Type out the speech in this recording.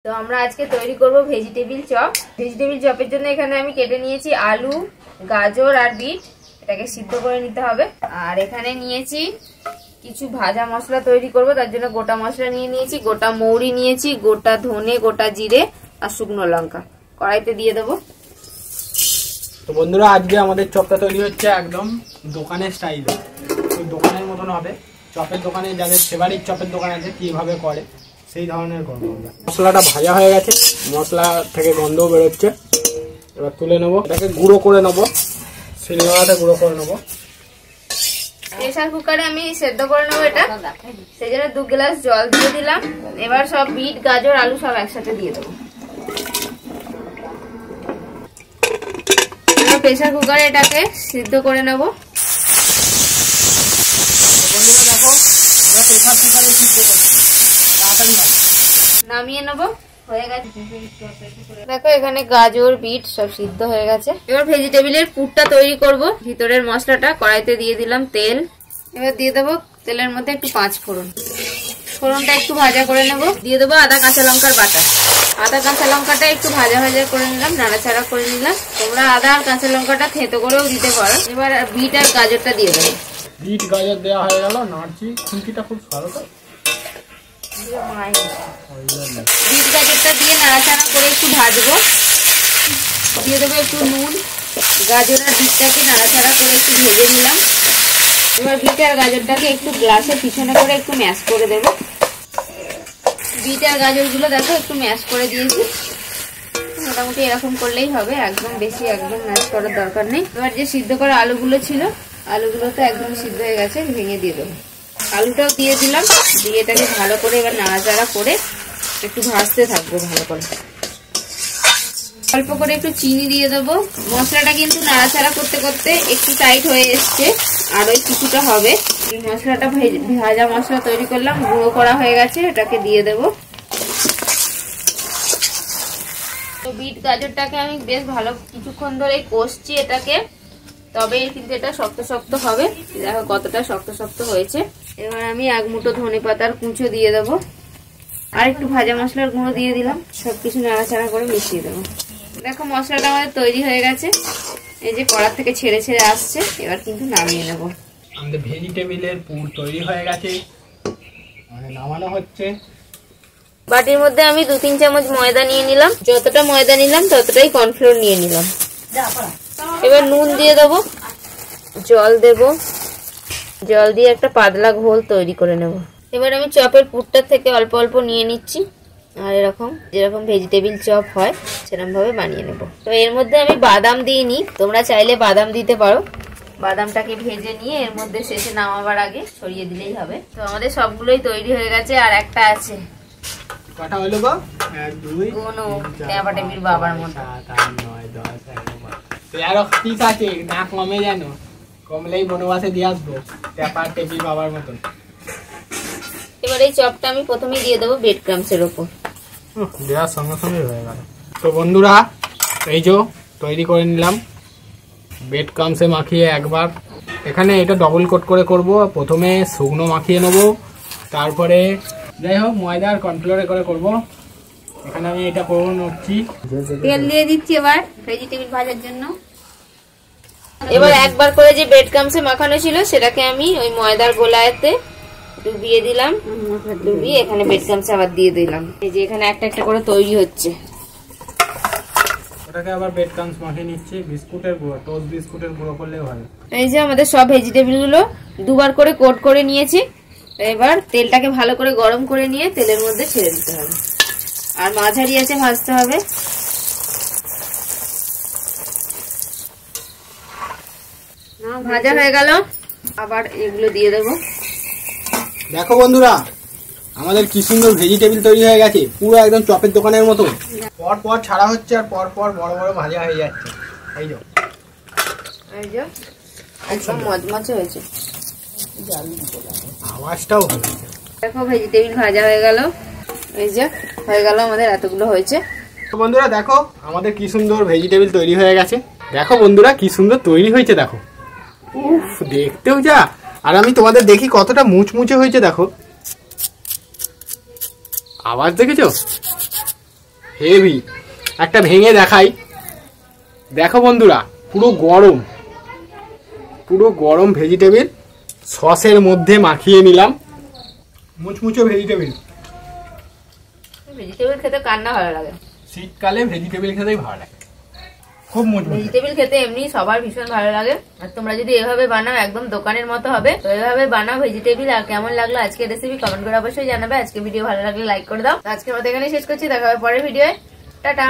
তো আমরা আজকে তৈরি করব ভেজিটেবিল চপ। ভেজিটেবিল চপের জন্য এখানে আমি কেটে নিয়েছি আলু, গাজর আর বিট, এটাকে সিদ্ধ করে নিতে হবে। আর এখানে নিয়েছি কিছু ভাজা মশলা তৈরি করব, তার জন্য গোটা মশলা নিয়ে নিয়েছি, গোটা মৌরি নিয়েছি, গোটা ধনে, গোটা জিরে আর শুকনো লঙ্কা। কড়াইতে দিয়ে দেবো। তো বন্ধুরা, আজকে আমাদের চপটা তৈরি হচ্ছে একদম দোকানের স্টাইলে, দোকানের মতন হবে। চপের দোকানে যাদের ফেভারিট চপের দোকান আছে কিভাবে করে সেই ধরনের করবো আমরা। মশলাটা ভাজা হয়ে গেছে, মশলা থেকে গন্ধও বেরোচ্ছে। এবার তুলে নেবো, এটাকে গুঁড়ো করে নেবো, শিলনোড়াতে গুঁড়ো করে নেবো। প্রেসার কুকারে আমি সেদ্ধ করে নেবো এটা, সেই জন্য 2 গ্লাস জল দিয়ে দিলাম। এবার সব বিট, গাজর, আলু সব একসাথে দিয়ে দেবো। প্রেসার কুকারে এটাকে সিদ্ধ করে নেবো। নামিয়ে নেবো, হয়ে গেছে। দেখো এখানে গাজর, বিট সব সিদ্ধ হয়ে গেছে। এবার ভেজিটেবিলের পুরটা তৈরি করব। ভিতরের মশলাটা কড়াইতে দিয়ে দিলাম তেল। এবার দিয়ে দেবো তেলের মধ্যে একটু 5 ফোড়ন। ফোড়নটা একটু ভাজা করে নেব। দিয়ে দেবো আদা কাঁচা লঙ্কার বাটা। আদা কাঁচা লঙ্কাটা একটু ভাজা ভাজা করে নিলাম, নাড়াচাড়া করে নিলাম। তোমরা আদা আর কাঁচা লঙ্কাটা থেঁতো করেও দিতে পারো। এবার বিট আর গাজরটা দিয়ে দেবো। বিট গাজর দেওয়া হয়ে গেল, নাড়ছি। খুন্তিটা খুব ভালো তো, বিট গাজরটা দিয়ে নাড়াচাড়া করে একটু ভাজবো। দিয়ে দেবো একটু নুন। গাজর আর বিটটাকে নাড়াচাড়া করে একটু ভেজে নিলাম। এবার বিট আর গাজরটাকে একটু গ্লাসের পিছনে করে একটু ম্যাশ করে দেব। বিট আর গাজরগুলো দেখো একটু ম্যাশ করে দিয়েছি। মোটামুটি এরকম করলেই হবে, একদম বেশি একদম ম্যাশ করার দরকার নেই। এবার যে সিদ্ধ করা আলুগুলো ছিল, আলুগুলো তো একদম সিদ্ধ হয়ে গেছে, ভেঙে দিয়ে দেবো। আলুটাও দিয়ে দিলাম, দিয়ে এটাকে ভালো করে এবার নাড়াচাড়া করে একটু ভাজতে থাকবো ভালো করে। অল্প করে একটু চিনি দিয়ে দেবো। মশলাটা কিন্তু নাড়াচাড়া করতে করতে একটু টাইট হয়ে এসছে, আর ওই কিছুটা হবে। এই মশলাটা ভাজা মশলা তৈরি করলাম, গুঁড়ো করা হয়ে গেছে, এটাকে দিয়ে দেবো। তো বিট গাজরটাকে আমি বেশ ভালো কিছুক্ষণ ধরে কষছি এটাকে, তবে কিন্তু এটা শক্ত শক্ত হবে। দেখো কতটা শক্ত শক্ত হয়েছে। এবার আমি 1 মুঠো ধনে পাতার কুঁচো দিয়ে দেবো, আর একটু ভাজা মশলার গুঁড়ো দিয়ে দিলাম। সবকিছু নাড়াচাড়া করে মিশিয়ে দেবো। দেখো মশলাটা আমাদের তৈরি হয়ে গেছে, এই যে কড়া থেকে ছেড়ে ছেড়ে আসছে। এবার কিন্তু নামিয়ে নেবো। আমাদের ভেজিটেবিলের পুর তৈরি হয়ে গেছে, মানে নামানো হচ্ছে। বাটির মধ্যে আমি 2-3 চামচ ময়দা নিয়ে নিলাম। যতটা ময়দা নিলাম ততটাই কর্নফ্লোর নিয়ে নিলাম। এবার নুন দিয়ে দেবো, জল দেব। জল দিয়ে একটা পাতলা ঘোল তৈরি করে নেব। এবার আমি চপের পুরটা থেকে অল্প অল্প নিয়ে নিচ্ছি, আর এরকম যেরকম ভেজিটেবিল চপ হয় সেরকম ভাবে বানিয়ে নেব। তো এর মধ্যে আমি বাদাম দিইনি, তোমরা চাইলে বাদাম দিতে পারো। বাদামটাকে ভেজে নিয়ে এর মধ্যে শেষে নামাবার আগে ছড়িয়ে দিলেই হবে। তো আমাদের সবগুলোই তৈরি হয়ে গেছে, আর একটা আছে। কটা হলো গো? 1 2 কোনো ট্যাপাটেপির বাবার মতো 7 8 9 10 11 12 পিস আছে। না কমে জানো, কমলেই বনবাসে দিয়ে আসবো ট্যাপাটেপির বাবার মতন। এবার এই চপটা আমি প্রথমেই দিয়ে দেবো ব্রেড ক্রামসের ওপর। দেওয়ার সঙ্গে সঙ্গে হয়ে গেল। তো বন্ধুরা, এই যে তৈরি করে নিলাম ব্রেড ক্রামসে মাখিয়ে একবার। এখানে এটা ডবল কোট করে করব। প্রথমে শুকনো মাখিয়ে নেব, তারপরে যাই হোক ময়দা আর কর্নফ্লোরে করে করব। এখানে আমি এটা করব নড়ছি। তেল দিয়ে দিচ্ছি এবার ভেজিটেবিল ভাজার জন্য। এবার একবার করে যে ব্রেড ক্রামসে মাখানো ছিল সেটাকে আমি ওই ময়দার গোলাতে ডুবিয়ে দিলাম। ডুবিয়ে এখানে ব্রেড ক্রামসে আবার দিয়ে দিলাম। এই যে এখানে একটা একটা করে তৈরি হচ্ছে। ওটাকে আবার ব্রেড ক্রামস মাখিয়ে নিচ্ছি। বিস্কুটের গুঁড়ো, টোস্ট বিস্কুটের গুঁড়ো করলেও হবে। এই যে আমাদের সব ভেজিটেবিল গুলো 2 বার করে কোট করে নিয়েছি। এবার তেলটাকে ভালো করে গরম করে নিয়ে তেলের মধ্যে ছেড়ে দিতে হবে, আর মাঝারি আঁচে ভাজতে হবে। ভাজা হয়ে গেল, আবার এগুলো দিয়ে দেবো। দেখো বন্ধুরা, আমাদের কি সুন্দর ভেজিটেবিল তৈরি হয়ে গেছে, পুরো একদম চপের দোকানের মতো। পর পর ছাড়া হচ্ছে আর পর পর বড় বড় ভাজা হয়ে যাচ্ছে। এই যে একদম মচমচে হয়েছে, আওয়াজটাও ভালো। দেখো ভেজিটেবিল ভাজা হয়ে গেল। এই যে হয়ে গেল, আমাদের এতগুলো হয়েছে। তো বন্ধুরা দেখো, আমাদের কি সুন্দর ভেজিটেবিল তৈরি হয়ে গেছে। দেখো বন্ধুরা কি সুন্দর তৈরি হয়েছে, দেখো। উফ, দেখতেও যা। আর আমি তোমাদের দেখি কতটা মুচমুচে হয়েছে। দেখো আওয়াজ দেখেছো? হেভি। একটা ভেঙে দেখাই, দেখো বন্ধুরা, পুরো গরম ভেজিটেবিল সসের মধ্যে মাখিয়ে নিলাম। মুচমুচো ভেজিটেবিল। ভেজিটেবিল খেতে কার না ভালো লাগে? শীতকালে ভেজিটেবিল খেতেই ভালো লাগে, খুব মুচমুচে। ভেজিটেবিল খেতে এমনি সবার ভীষণ ভালো লাগে। আর তোমরা যদি এভাবে বানাও একদম দোকানের মতো হবে। তো এভাবে বানাও ভেজিটেবিল। আর কেমন লাগলো আজকের রেসিপি কমেন্ট করে অবশ্যই জানাবে। আজকে ভিডিও ভালো লাগলে লাইক করে দাও। তো আজকের মতো এখানে শেষ করছি, দেখা হবে পরের ভিডিওয়ে। টাটা।